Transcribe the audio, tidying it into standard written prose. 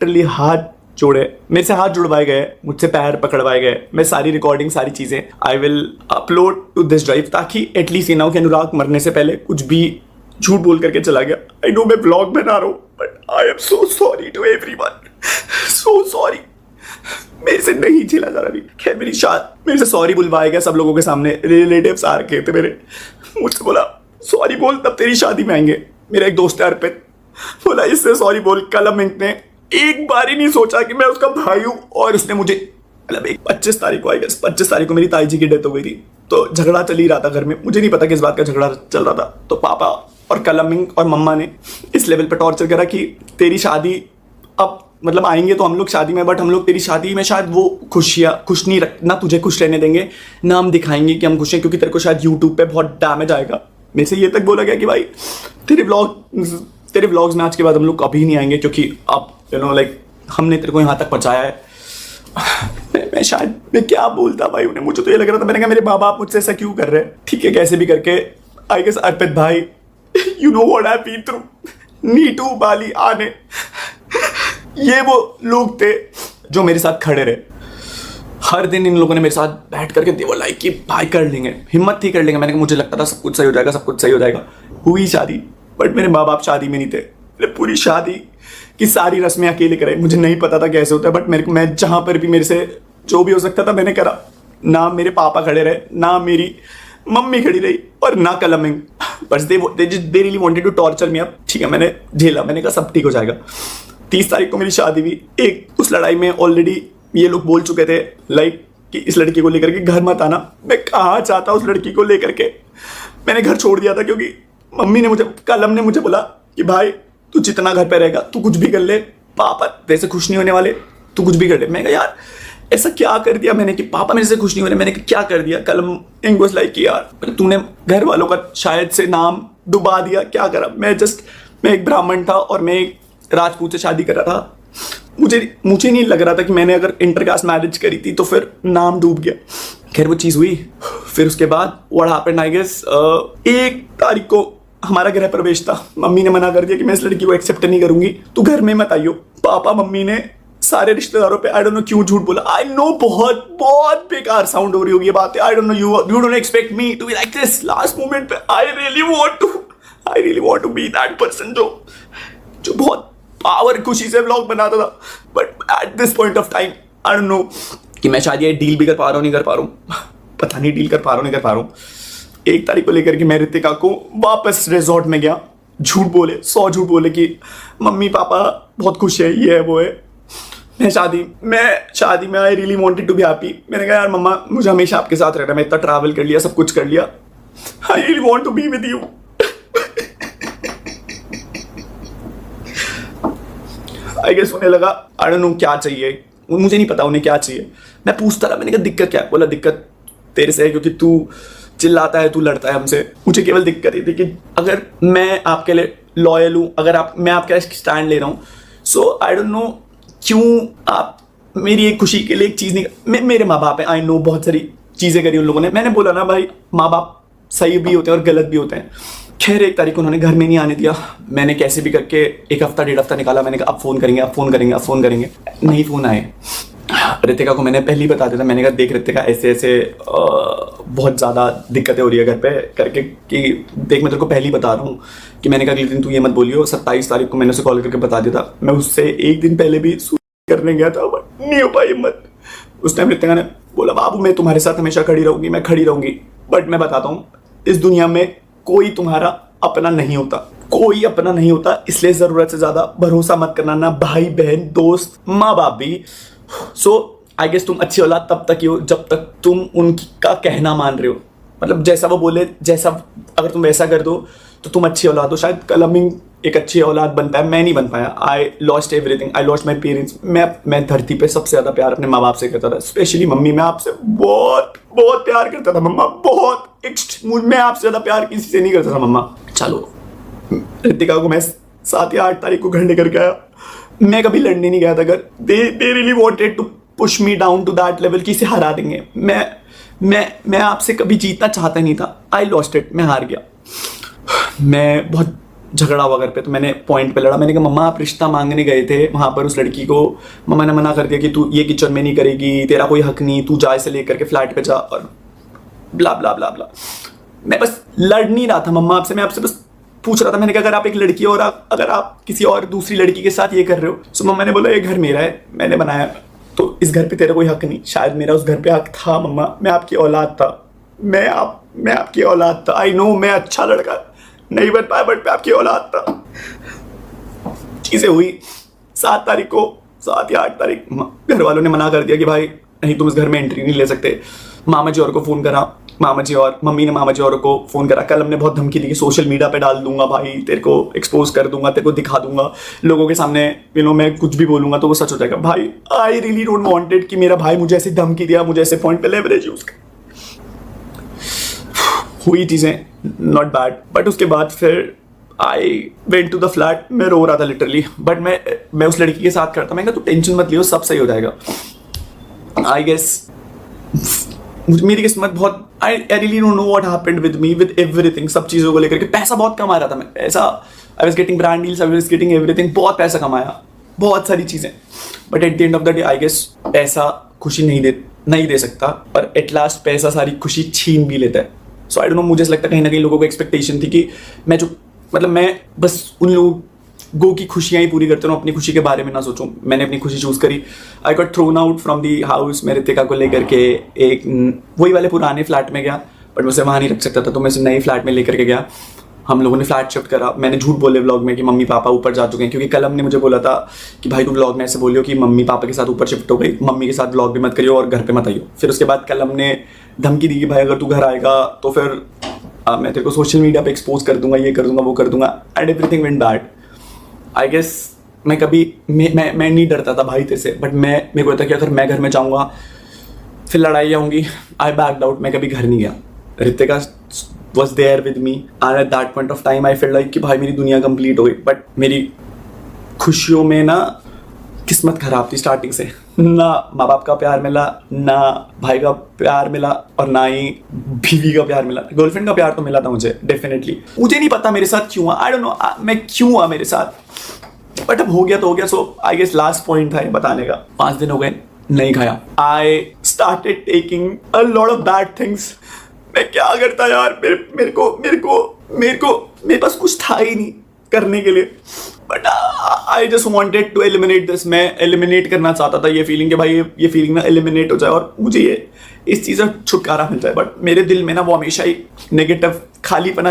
Literally हाथ जोड़े, मेरे से हाथ जुड़वाए गए, मुझसे पैर पकड़वाए गए, मैं सारी रिकॉर्डिंग सारी चीज़ें I will upload to this drive, ताकि एटलीस्ट ये ना हो कि अनुराग मरने से पहले कुछ भी झूठ बोल करके चला गया। आई नो मैं व्लॉग बना रहा हूँ, but I am so sorry to everyone, so sorry. मेरे से नहीं झेला जा रहा अभी। खैर मेरे से सॉरी बुलवाया गया सब लोगों के सामने, रिलेटिव्स आ रखे थे मेरे, मुझसे बोला सॉरी बोल तब तेरी शादी में आएंगे। मेरा एक दोस्त है अर्पित, बोला इससे सॉरी बोल। कलम इंक ने एक बार ही नहीं सोचा कि मैं उसका भाई हूँ, और उसने मुझे मतलब एक 25 तारीख को आई गेस 25 तारीख को मेरी ताई जी की डेथ हो गई थी, तो झगड़ा चल ही रहा था घर में, मुझे नहीं पता किस बात का झगड़ा चल रहा था। तो पापा और कलम इंक और मम्मा ने इस लेवल पर टॉर्चर करा कि तेरी शादी अब मतलब आएंगे तो हम लोग शादी में, बट हम लोग तेरी शादी में शायद वो खुश नहीं ना तुझे खुश रहने देंगे, ना हम दिखाएंगे कि हम खुश हैं, क्योंकि तेरे को शायद यूट्यूब पे बहुत डैमेज आएगा। मेरे से ये तक बोला गया कि भाई तेरे व्लॉग्स में आज के बाद हम लोग कभी नहीं आएंगे, क्योंकि अब लाइक हमने तेरे को यहाँ तक पहुँचाया है। मैं क्या बोलता भाई उन्हें, मुझे तो ये लग रहा था, मैंने कहा मेरे माँ बाप मुझसे ऐसा क्यों कर रहे हैं। ठीक है कैसे भी करके आई गेस अर्पित भाई, you know what I been through, नीटू बाली आने, ये वो लोग थे जो मेरे साथ खड़े रहे। हर दिन इन लोगों ने मेरे साथ बैठ करके दे वो लाइक कि भाई कर लेंगे, हिम्मत थी कर लेंगे। मैंने कहा मुझे लगता था सब कुछ सही हो जाएगा, सब कुछ सही हो जाएगा। हुई शादी, बट मेरे माँ बाप शादी में नहीं थे। पूरी शादी की सारी रस्में अकेले करे, मुझे नहीं पता था कैसे होता है, बट मैं जहाँ पर भी मेरे से जो भी हो सकता था मैंने करा। ना मेरे पापा खड़े रहे, ना मेरी मम्मी खड़ी रही, और ना कलमिंग, बस they really wanted to torture me. अब ठीक है मैंने झेला, मैंने कहा सब ठीक हो जाएगा। 30 तारीख को मेरी शादी हुई। एक उस लड़ाई में ऑलरेडी ये लोग बोल चुके थे लाइक कि इस लड़की को लेकर के घर मत आना। मैं कहाँ चाहता उस लड़की को लेकर के, मैंने घर छोड़ दिया था, क्योंकि कलम ने मुझे बोला कि भाई तू जितना घर पे रहेगा तू कुछ भी कर ले, पापा तेरे से खुश नहीं होने वाले, तू कुछ भी कर ले। मैं कहा यार ऐसा क्या कर दिया मैंने कि पापा मेरे से खुश नहीं हो रहे। मैंने क्या कर दिया। कलम इंक वाज लाइक कि यार तूने घर वालों का शायद से नाम डुबा दिया, क्या करा। मैं एक ब्राह्मण था और मैं एक राजपूत से शादी कर रहा था। मुझे नहीं लग रहा था कि मैंने अगर इंटरकास्ट मैरिज करी थी तो फिर नाम डूब गया। खैर वो चीज़ हुई। फिर उसके बाद व्हाट हैपेंड आई गेस 1 तारीख को हमारा गृह प्रवेश था। मम्मी ने मना कर दिया कि मैं इस लड़की को एक्सेप्ट नहीं करूंगी, तू घर में मत आइयो। पापा मम्मी ने सारे रिश्तेदारों पे आई डोंट नो क्यों झूठ बोला। आई नो बहुत बहुत बेकार साउंड हो रही होगी ये बात। I don't know you don't expect me to be like this. Last moment पे I really want to be that person जो बहुत पावर खुशी से व्लॉग बनाता था, but at this point of time I don't know कि मैं शायद ये डील भी कर पा रहा हूँ नहीं कर पा रहा हूँ, पता नहीं डील कर पा रहा हूँ नहीं कर पा रहा हूँ। 1 तारीख को लेकर के मैं रितिका को वापस रिजॉर्ट में गया। झूठ बोले 100 झूठ बोले कि मम्मी पापा बहुत खुश है, ये है वो है। मैं शादी में I really wanted to be happy. मैंने कहा यार मम्मा मुझे हमेशा आपके साथ रहना, मैं इतना ट्रैवल कर लिया, सब कुछ कर लिया, I really want to be with you. I guess उन्हें लगा आई डोंट नो क्या चाहिए, मुझे नहीं पता उन्हें क्या चाहिए। मैं पूछता रहा, मैंने कहा दिक्कत क्या है। बोला दिक्कत तेरे से है क्योंकि तू चिल्लाता है, तू लड़ता है हमसे। मुझे केवल दिक्कत ये थी कि अगर मैं आपके लिए लॉयल हूँ, अगर मैं आपका स्टैंड ले रहा हूँ, सो आई डोंट नो क्यों आप मेरी एक खुशी के लिए एक चीज़ नहीं। मेरे माँ बाप है, आई नो बहुत सारी चीज़ें करी उन लोगों ने। मैंने बोला ना भाई माँ बाप सही भी होते हैं और गलत भी होते हैं। खैर 1 तारीख को उन्होंने घर में नहीं आने दिया। मैंने कैसे भी करके 1 हफ्ता 1.5 हफ्ता निकाला। मैंने कहा अब फ़ोन करेंगे, नहीं फ़ोन आए। रितिका को मैंने पहले ही बता दिया था। मैंने कहा देख रितिका ऐसे बहुत ज़्यादा दिक्कतें हो रही है घर पे करके, कि देख मैं तेरे को पहले ही बता रहा हूँ कि मैंने कहा अगले दिन तू ये मत बोलियो। 27 तारीख को मैंने उसे कॉल करके बता दिया था। मैं उससे 1 दिन पहले भी करने गया था, बट नहीं हो पाई हिम्मत। उस टाइम रितिका ने बोला बाबू मैं तुम्हारे साथ हमेशा खड़ी रहूँगी, मैं खड़ी रहूँगी, बट मैं बताता हूँ इस दुनिया में कोई तुम्हारा अपना नहीं होता, कोई अपना नहीं होता। इसलिए ज़रूरत से ज़्यादा भरोसा मत करना, ना भाई बहन दोस्त माँ बाप भी। सो आई गेस तुम अच्छी औलाद तब तक ही हो जब तक तुम उनका कहना मान रहे हो। मतलब जैसा वो बोले, जैसा अगर तुम वैसा कर दो तो तुम अच्छी औलाद हो। शायद कलमिंग एक अच्छी औलाद बन पाया, मैं नहीं बन पाया। I lost everything, I lost my parents. मैं धरती पे सबसे ज़्यादा प्यार अपने माँ बाप से करता था, स्पेशली मम्मी। मैं आपसे बहुत बहुत प्यार करता था मम्मा, बहुत। मैं आपसे ज़्यादा प्यार किसी से नहीं करता था मम्मा। चलो रितिका को मैं 7 या 8 तारीख को घर लेकर के आया। मैं कभी लड़ने नहीं गया था अगर they really wanted to push me down to that level कि इसे हरा देंगे। मैं आपसे कभी जीतना चाहता नहीं था। आई लॉस्ट इट, मैं हार गया। मैं बहुत झगड़ा हुआ घर पे, तो मैंने पॉइंट पे लड़ा। मैंने कहा मम्मा आप रिश्ता मांगने गए थे वहाँ पर उस लड़की को, मम्मा ने मना कर दिया कि तू ये किचन में नहीं करेगी, तेरा कोई हक नहीं, तू जा इसे लेकर के फ्लैट पे जा, और ब्ला ब्ला ब्ला ब्ला। मैं बस लड़ नहीं रहा था मम्मा आपसे, मैं आपसे बस पूछ रहा था। मैंने कहा अगर आप एक लड़की और अगर आप किसी और दूसरी लड़की के साथ ये कर रहे हो, तो मम्मा ने बोला ये घर मेरा है, मैंने बनाया, तो इस घर पे तेरा कोई हक नहीं। शायद मेरा उस घर पे हक था मम्मा, मैं आपकी औलाद था, मैं आपकी औलाद था। आई नो मैं अच्छा लड़का नहीं बन पाया, बट मैं आपकी औलाद था। चीजें हुई 7 तारीख को, 7 या 8 तारीख, घर वालों ने मना कर दिया कि भाई नहीं तुम इस घर में एंट्री नहीं ले सकते। मामा जी और को फोन करा, मामा जी और मम्मी ने मामा जी और को फोन करा। कल हमने बहुत धमकी दी कि सोशल मीडिया पे डाल दूंगा भाई, तेरे को एक्सपोज कर दूंगा, तेरे को दिखा दूंगा लोगों के सामने, मैं कुछ भी बोलूंगा तो वो सच हो जाएगा। भाई आई रियली डोंट वांटेड कि मेरा भाई मुझे ऐसी धमकी दिया, मुझे ऐसे पॉइंट पे लेवरेज यूज कर। हुई चीजें नॉट बैड, बट उसके बाद फिर I went to the flat. मैं रो रहा था लिटरली, बट मैं उस लड़की के साथ करता। मैं कहा तू टेंशन मत लियो, सब सही हो जाएगा। आई गेस मेरी किस्मत बहुत, I really don't know what happened with me, with everything, सब चीज़ों को लेकर के। पैसा बहुत कमा रहा था मैं, पैसा, I was getting brand deals, I was getting everything, बहुत पैसा कमाया, बहुत सारी चीज़ें, but at the end of the day I guess पैसा खुशी नहीं दे सकता, और एट लास्ट पैसा सारी खुशी छीन भी लेता है। सो आई डोंट नो, मुझे ऐसा लगता है कहीं ना कहीं लोगों को एक्सपेक्टेशन थी कि मैं बस उन लोगों की खुशियां ही पूरी करते रहूं, अपनी खुशी के बारे में ना सोचूं। मैंने अपनी खुशी चूज करी। I got thrown out from the house. मैं रितिका को लेकर के एक वही वाले पुराने फ्लैट में गया, बट मैं उसे वहाँ नहीं रख सकता था, तो मैं उसे नए फ्लैट में लेकर के गया। हम लोगों ने फ्लैट शिफ्ट करा। मैंने झूठ बोले व्लॉग में कि मम्मी पापा ऊपर जा चुके हैं, क्योंकि कल हमने मुझे बोला था कि भाई तुम व्लॉग में ऐसे बोलियो कि मम्मी पापा के साथ ऊपर शिफ्ट हो गई, मम्मी के साथ व्लॉग भी मत करियो और घर पे मत आइयो। फिर उसके बाद कल हमने धमकी दी कि भाई अगर तू घर आएगा तो फिर मैं तेरे को सोशल मीडिया पे एक्सपोज कर दूंगा, ये कर दूंगा, वो कर दूंगा, and everything went bad. I guess मैं नहीं डरता था भाई तेरे से, बट मेरे को लगता कि अगर मैं घर में जाऊंगा फिर लड़ाई आऊंगी। आई बैक्ड आउट, मैं कभी घर नहीं गया। Ritika was there with me and at that point of time I felt like कि भाई मेरी दुनिया कंप्लीट हो गई, बट मेरी खुशियों में ना किस्मत खराब थी स्टार्टिंग से। ना माँ बाप का प्यार मिला, ना भाई का प्यार मिला, और ना ही बीवी का प्यार मिला। गर्लफ्रेंड का प्यार तो मिला था मुझे डेफिनेटली। मुझे नहीं पता मेरे साथ क्यों हुआ, आई डोंट नो मैं क्यों हुआ मेरे साथ, बट अब हो गया तो हो गया। सो आई गेस लास्ट पॉइंट था ये बताने का। 5 दिन हो गए नहीं खाया। I started taking a lot of bad things. मैं क्या करता यार, मेरे पास कुछ था ही नहीं करने के लिए, but I just wanted to eliminate this. मैं एलिमिनेट करना चाहता था ये फीलिंग कि भाई ये फीलिंग ना एलिमिनेट हो जाए और मुझे ये इस चीज़ से छुटकारा मिल जाए, बट मेरे दिल में ना वो हमेशा ही नेगेटिव खालीपना